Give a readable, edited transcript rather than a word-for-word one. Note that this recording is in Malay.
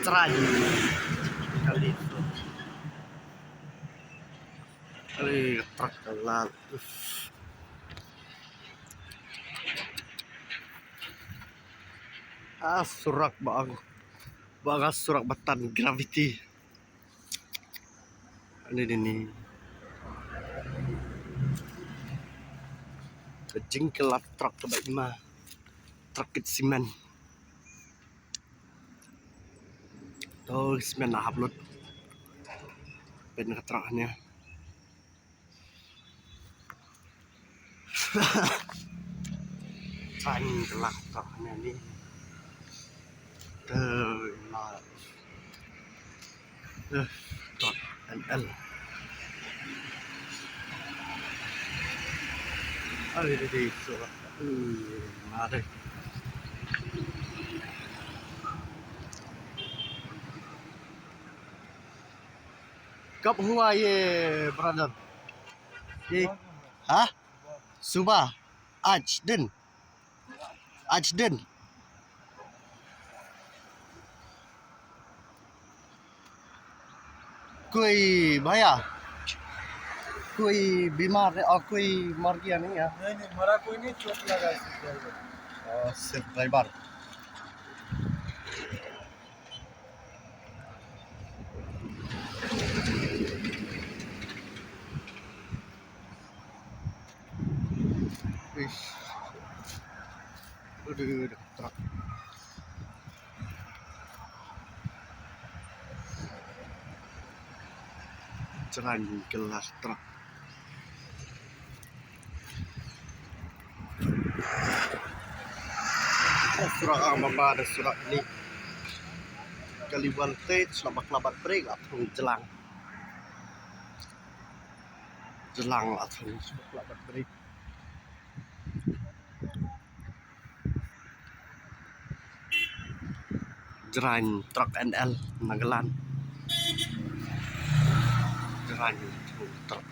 cerai kali itu kali truk telat surak bagas surak batan gravity ini kejengkel truk kebaik mah truk semen tuh semen lah upload pen keterangannya saing kelak truknya nih .nl ada di surat ada कब हुआ ये ब्रदर ये हाँ सुबह आज दिन कोई भैया कोई बीमार है और कोई मर गया नहीं है नहीं मरा कोई नहीं चोट लगा है सिर्फ driver udah truk jalan kelas truk surat apa ada surat ini kaliban tet selama kelabat break atau jelang atau kelabat break Jeran truk NL Magelang Jeran truk